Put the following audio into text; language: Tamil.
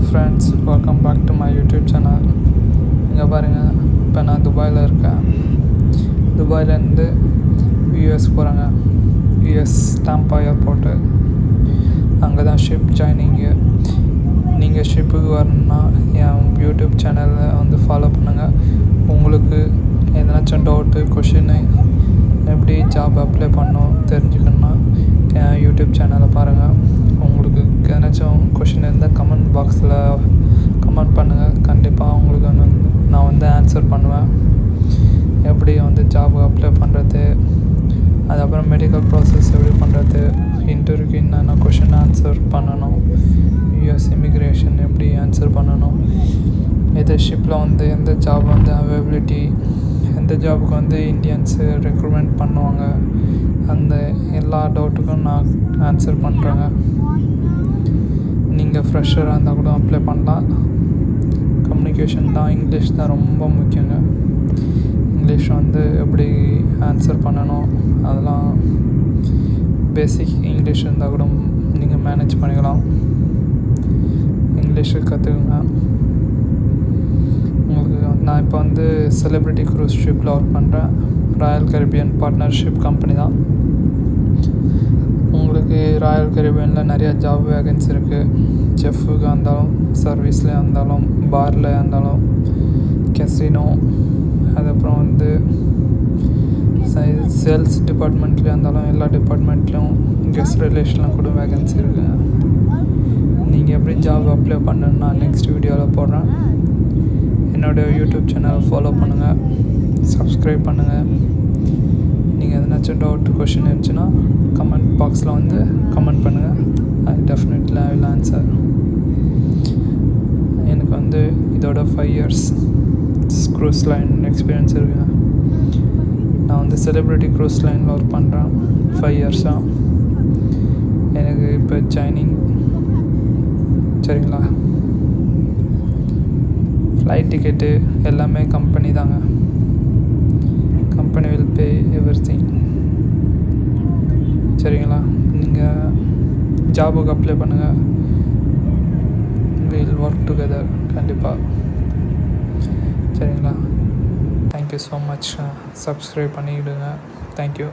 Friends, welcome back to my YouTube channel. இங்கே பாருங்கள், இப்போ நான் துபாயில் இருக்கேன். துபாயிலேருந்து யூஎஸ் போகிறேங்க. US Tampa airport. அங்கே தான் ஷிப் ஜாயினிங்கு. நீங்கள் ஷிப்புக்கு வரணுன்னா என் யூடியூப் சேனலை வந்து ஃபாலோ பண்ணுங்கள். உங்களுக்கு எதனாச்சும் டவுட்டு, கொஷின்னு, எப்படி ஜாப் அப்ளை பண்ணணும் தெரிஞ்சுக்கணுன்னா என் யூடியூப் சேனலை பாருங்கள். உங்களுக்கு எதனாச்சும் கொஷின் இருந்தால் கமெண்ட் பாக்ஸில் கமெண்ட் பண்ணுங்கள். கண்டிப்பாக உங்களுக்கு நான் வந்து ஆன்சர் பண்ணுவேன். எப்படி வந்து ஜாப் அப்ளை பண்ணுறது, அதுக்கப்புறம் மெடிக்கல் ப்ராசஸ் எப்படி பண்ணுறது, இன்டர்வியூக்கு என்னென்ன கொஷின் ஆன்சர் பண்ணணும், யூஎஸ் இமிக்ரேஷன் எப்படி ஆன்சர் பண்ணணும், எது ஷிப்பில் வந்து எந்த ஜாப் வந்து அவைலபிலிட்டி, எந்த ஜாபுக்கு வந்து இந்தியன்ஸு ரெக்ரூட்மெண்ட் பண்ணுவாங்க, அந்த எல்லா டவுட்டுக்கும் நான் ஆன்சர் பண்ணுறேங்க. நீங்கள் ஃப்ரெஷராக இருந்தால் கூட அப்ளை பண்ணலாம். கம்யூனிகேஷன் தான், இங்கிலீஷ் தான் ரொம்ப முக்கியங்க. இங்கிலீஷ் வந்து எப்படி ஆன்சர் பண்ணணும், அதெல்லாம் பேசிக் இங்கிலீஷ் இருந்தால் கூட நீங்கள் மேனேஜ் பண்ணிக்கலாம். இங்கிலீஷு கற்றுக்குங்க. உங்களுக்கு நான் இப்போ வந்து செலிப்ரிட்டி க்ரூஸ் ஷிப்பில் ஒர்க் பண்ணுறேன். ராயல் கரீபியன் பார்ட்னர்ஷிப் கம்பெனி தான். உங்களுக்கு ராயல் கரீபியனில் நிறையா ஜாப் வேகன்சி இருக்குது. செஃப்புக்கு இருந்தாலும், சர்வீஸில் இருந்தாலும், பாரில் இருந்தாலும், கெசினோ, அதுக்கப்புறம் வந்து சேல்ஸ் டிபார்ட்மெண்ட்லேயும் இருந்தாலும், எல்லா டிபார்ட்மெண்ட்லேயும் கெஸ்ட் ரிலேஷனில் கூட வேகன்சி இருக்குங்க. நீங்கள் எப்படி ஜாப் அப்ளை பண்ணணுன்னு நான் நெக்ஸ்ட் வீடியோவில் போடுறேன். என்னோடய யூடியூப் சேனலை ஃபாலோ பண்ணுங்கள், சப்ஸ்கிரைப் பண்ணுங்கள். நீங்கள் எதனாச்சும் டவுட், கொஷின் இருந்துச்சுன்னா கமெண்ட் பாக்ஸில் வந்து கமெண்ட் பண்ணுங்கள். Definitely I will answer. எனக்கு வந்து இதோட 5 years க்ரூஸ் லைன் எக்ஸ்பீரியன்ஸ் இருக்குங்க. நான் வந்து செலிப்ரிட்டி க்ரூஸ் லைனில் ஒர்க் பண்ணுறேன் 5 years-ஆக. எனக்கு இப்போ ஜாயினிங். சரிங்களா? ஃப்ளைட் டிக்கெட்டு எல்லாமே கம்பெனி தாங்க. Company will pay everything. சரிங்களா? நீங்கள் ஜாபுக்கு அப்ளை பண்ணுங்கள். வில் ஒர்க் டுகெதர் கண்டிப்பாக. சரிங்களா? Thank you so much. சப்ஸ்கிரைப் பண்ணிவிடுங்க. தேங்க்யூ.